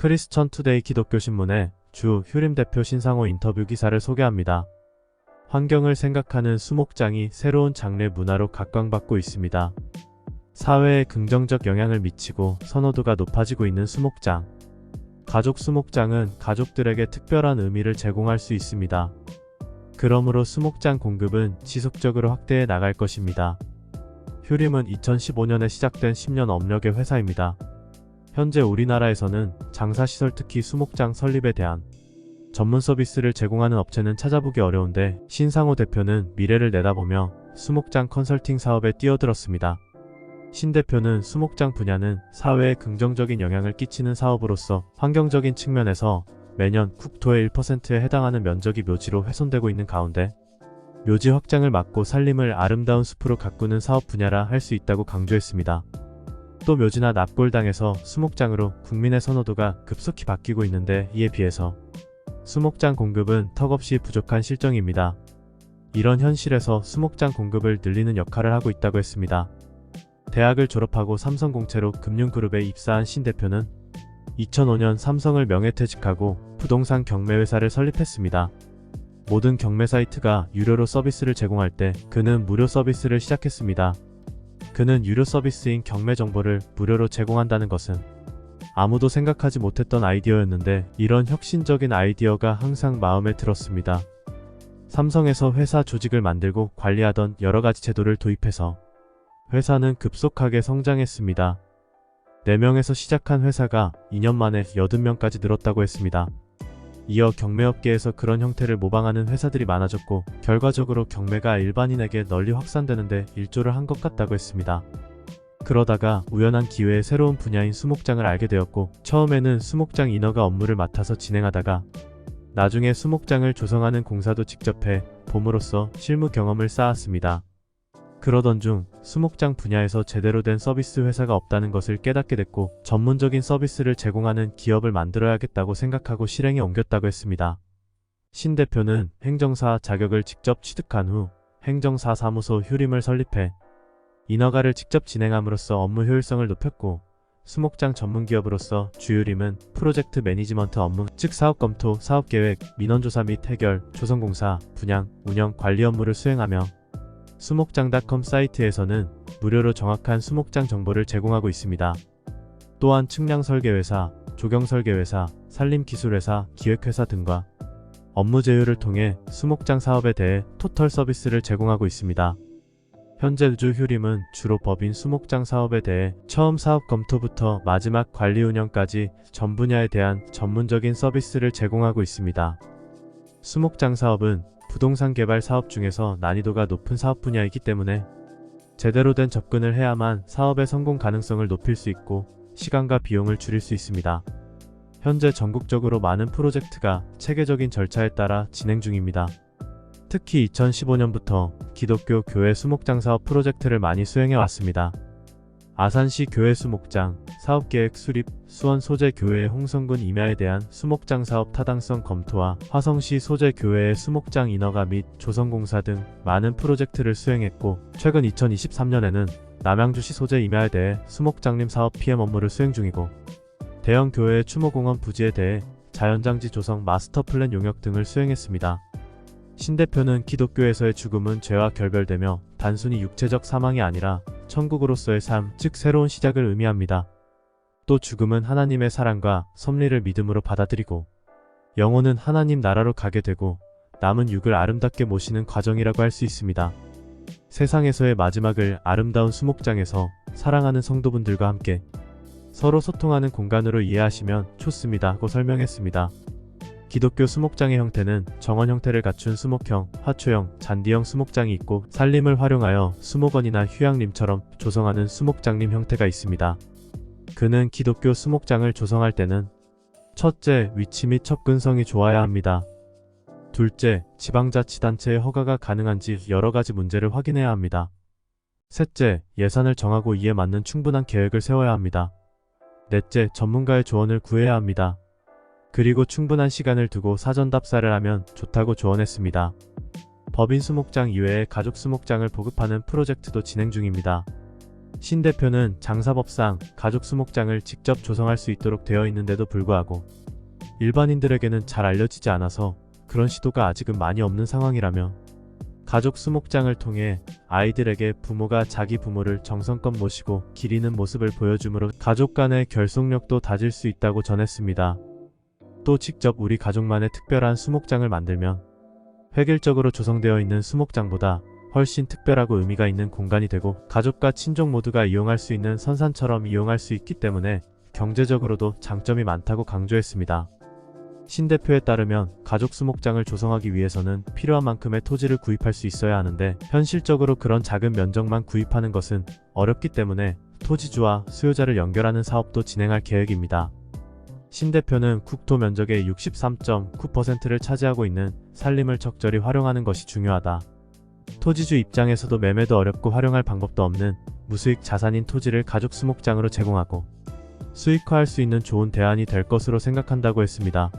크리스천 투데이 기독교 신문의 주 휴림 대표 신상호 인터뷰 기사를 소개합니다. 환경을 생각하는 수목장이 새로운 장르 문화로 각광받고 있습니다. 사회에 긍정적 영향을 미치고 선호도가 높아지고 있는 수목장. 가족 수목장은 가족들에게 특별한 의미를 제공할 수 있습니다. 그러므로 수목장 공급은 지속적으로 확대해 나갈 것입니다. 휴림은 2015년에 시작된 10년 업력의 회사입니다. 현재 우리나라에서는 장사시설 특히 수목장 설립에 대한 전문 서비스를 제공하는 업체는 찾아보기 어려운데 신상호 대표는 미래를 내다보며 수목장 컨설팅 사업에 뛰어들었습니다. 신 대표는 수목장 분야는 사회에 긍정적인 영향을 끼치는 사업으로서 환경적인 측면에서 매년 국토의 1%에 해당하는 면적이 묘지로 훼손되고 있는 가운데 묘지 확장을 막고 산림을 아름다운 숲으로 가꾸는 사업 분야라 할 수 있다고 강조했습니다. 또 묘지나 납골당에서 수목장으로 국민의 선호도가 급속히 바뀌고 있는데 이에 비해서 수목장 공급은 턱없이 부족한 실정입니다. 이런 현실에서 수목장 공급을 늘리는 역할을 하고 있다고 했습니다. 대학을 졸업하고 삼성공채로 금융그룹에 입사한 신 대표는 2005년 삼성을 명예퇴직하고 부동산 경매회사를 설립했습니다. 모든 경매 사이트가 유료로 서비스를 제공할 때 그는 무료 서비스를 시작했습니다. 그는 유료 서비스인 경매 정보를 무료로 제공한다는 것은 아무도 생각하지 못했던 아이디어였는데 이런 혁신적인 아이디어가 항상 마음에 들었습니다. 삼성에서 회사 조직을 만들고 관리하던 여러가지 제도를 도입해서 회사는 급속하게 성장했습니다. 4명에서 시작한 회사가 2년 만에 80명까지 늘었다고 했습니다. 이어 경매업계에서 그런 형태를 모방하는 회사들이 많아졌고 결과적으로 경매가 일반인에게 널리 확산되는데 일조를 한 것 같다고 했습니다. 그러다가 우연한 기회에 새로운 분야인 수목장을 알게 되었고 처음에는 수목장 인허가 업무를 맡아서 진행하다가 나중에 수목장을 조성하는 공사도 직접 해 봄으로써 실무 경험을 쌓았습니다. 그러던 중 수목장 분야에서 제대로 된 서비스 회사가 없다는 것을 깨닫게 됐고 전문적인 서비스를 제공하는 기업을 만들어야겠다고 생각하고 실행에 옮겼다고 했습니다. 신 대표는 행정사 자격을 직접 취득한 후 행정사 사무소 휴림을 설립해 인허가를 직접 진행함으로써 업무 효율성을 높였고 수목장 전문기업으로서 주휴림은 프로젝트 매니지먼트 업무, 즉 사업 검토, 사업계획, 민원조사 및 해결, 조성공사, 분양, 운영, 관리 업무를 수행하며 수목장.com 사이트에서는 무료로 정확한 수목장 정보를 제공하고 있습니다. 또한 측량설계회사, 조경설계회사, 산림기술회사, 기획회사 등과 업무 제휴를 통해 수목장 사업에 대해 토털 서비스를 제공하고 있습니다. 현재 주 휴림은 주로 법인 수목장 사업에 대해 처음 사업 검토부터 마지막 관리 운영까지 전 분야에 대한 전문적인 서비스를 제공하고 있습니다. 수목장 사업은 부동산 개발 사업 중에서 난이도가 높은 사업 분야이기 때문에 제대로 된 접근을 해야만 사업의 성공 가능성을 높일 수 있고 시간과 비용을 줄일 수 있습니다. 현재 전국적으로 많은 프로젝트가 체계적인 절차에 따라 진행 중입니다. 특히 2015년부터 기독교 교회 수목장 사업 프로젝트를 많이 수행해 왔습니다. 아산시 교회 수목장, 사업계획 수립, 수원 소재 교회의 홍성군 임야에 대한 수목장 사업 타당성 검토와 화성시 소재 교회의 수목장 인허가 및 조성공사 등 많은 프로젝트를 수행했고 최근 2023년에는 남양주시 소재 임야에 대해 수목장림 사업 PM 업무를 수행 중이고 대형 교회의 추모공원 부지에 대해 자연장지 조성 마스터 플랜 용역 등을 수행했습니다. 신 대표는 기독교에서의 죽음은 죄와 결별되며 단순히 육체적 사망이 아니라 천국으로서의 삶, 즉 새로운 시작을 의미합니다. 또 죽음은 하나님의 사랑과 섭리를 믿음으로 받아들이고 영혼은 하나님 나라로 가게 되고 남은 육을 아름답게 모시는 과정이라고 할 수 있습니다. 세상에서의 마지막을 아름다운 수목장에서 사랑하는 성도분들과 함께 서로 소통하는 공간으로 이해하시면 좋습니다 고 설명했습니다. 기독교 수목장의 형태는 정원 형태를 갖춘 수목형, 화초형, 잔디형 수목장이 있고 산림을 활용하여 수목원이나 휴양림처럼 조성하는 수목장림 형태가 있습니다. 그는 기독교 수목장을 조성할 때는 첫째, 위치 및 접근성이 좋아야 합니다. 둘째, 지방자치단체의 허가가 가능한지 여러가지 문제를 확인해야 합니다. 셋째, 예산을 정하고 이에 맞는 충분한 계획을 세워야 합니다. 넷째, 전문가의 조언을 구해야 합니다. 그리고 충분한 시간을 두고 사전 답사를 하면 좋다고 조언했습니다. 법인 수목장 이외에 가족 수목장을 보급하는 프로젝트도 진행 중입니다. 신 대표는 장사법상 가족 수목장을 직접 조성할 수 있도록 되어 있는데도 불구하고 일반인들에게는 잘 알려지지 않아서 그런 시도가 아직은 많이 없는 상황이라며, 가족 수목장을 통해 아이들에게 부모가 자기 부모를 정성껏 모시고 기리는 모습을 보여주므로 가족 간의 결속력도 다질 수 있다고 전했습니다. 또 직접 우리 가족만의 특별한 수목장을 만들면 획일적으로 조성되어 있는 수목장보다 훨씬 특별하고 의미가 있는 공간이 되고 가족과 친족 모두가 이용할 수 있는 선산처럼 이용할 수 있기 때문에 경제적으로도 장점이 많다고 강조했습니다. 신 대표에 따르면 가족 수목장을 조성하기 위해서는 필요한 만큼의 토지를 구입할 수 있어야 하는데, 현실적으로 그런 작은 면적만 구입하는 것은 어렵기 때문에 토지주와 수요자를 연결하는 사업도 진행할 계획입니다. 신 대표는 국토 면적의 63.9%를 차지하고 있는 산림을 적절히 활용하는 것이 중요하다. 토지주 입장에서도 매매도 어렵고 활용할 방법도 없는 무수익 자산인 토지를 가족 수목장으로 제공하고 수익화할 수 있는 좋은 대안이 될 것으로 생각한다고 했습니다.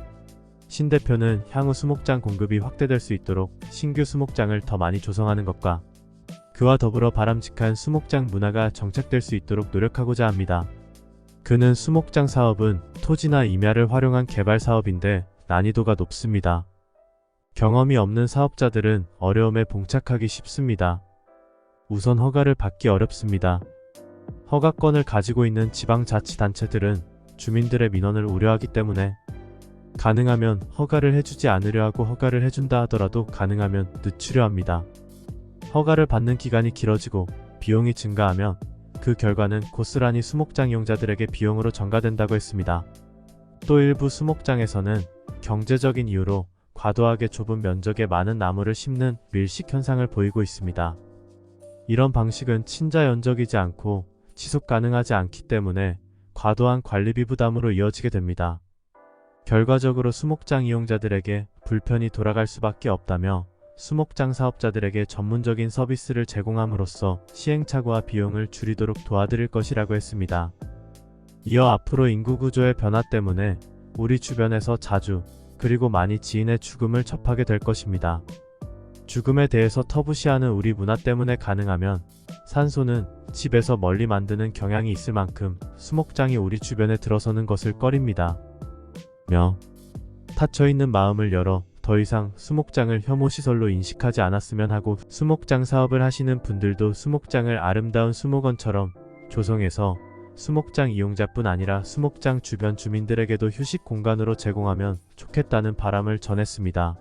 신 대표는 향후 수목장 공급이 확대될 수 있도록 신규 수목장을 더 많이 조성하는 것과 그와 더불어 바람직한 수목장 문화가 정착될 수 있도록 노력하고자 합니다. 그는 수목장 사업은 토지나 임야를 활용한 개발 사업인데 난이도가 높습니다. 경험이 없는 사업자들은 어려움에 봉착하기 쉽습니다. 우선 허가를 받기 어렵습니다. 허가권을 가지고 있는 지방자치단체들은 주민들의 민원을 우려하기 때문에 가능하면 허가를 해주지 않으려 하고, 허가를 해준다 하더라도 가능하면 늦추려 합니다. 허가를 받는 기간이 길어지고 비용이 증가하면 그 결과는 고스란히 수목장 이용자들에게 비용으로 전가된다고 했습니다. 또 일부 수목장에서는 경제적인 이유로 과도하게 좁은 면적에 많은 나무를 심는 밀식 현상을 보이고 있습니다. 이런 방식은 친자연적이지 않고 지속 가능하지 않기 때문에 과도한 관리비 부담으로 이어지게 됩니다. 결과적으로 수목장 이용자들에게 불편이 돌아갈 수밖에 없다며, 수목장 사업자들에게 전문적인 서비스를 제공함으로써 시행착오와 비용을 줄이도록 도와드릴 것이라고 했습니다. 이어 앞으로 인구구조의 변화 때문에 우리 주변에서 자주 그리고 많이 지인의 죽음을 접하게 될 것입니다. 죽음에 대해서 터부시하는 우리 문화 때문에 가능하면 산소는 집에서 멀리 만드는 경향이 있을 만큼 수목장이 우리 주변에 들어서는 것을 꺼립니다. 닫혀있는 마음을 열어 더 이상 수목장을 혐오시설로 인식하지 않았으면 하고, 수목장 사업을 하시는 분들도 수목장을 아름다운 수목원처럼 조성해서 수목장 이용자뿐 아니라 수목장 주변 주민들에게도 휴식 공간으로 제공하면 좋겠다는 바람을 전했습니다.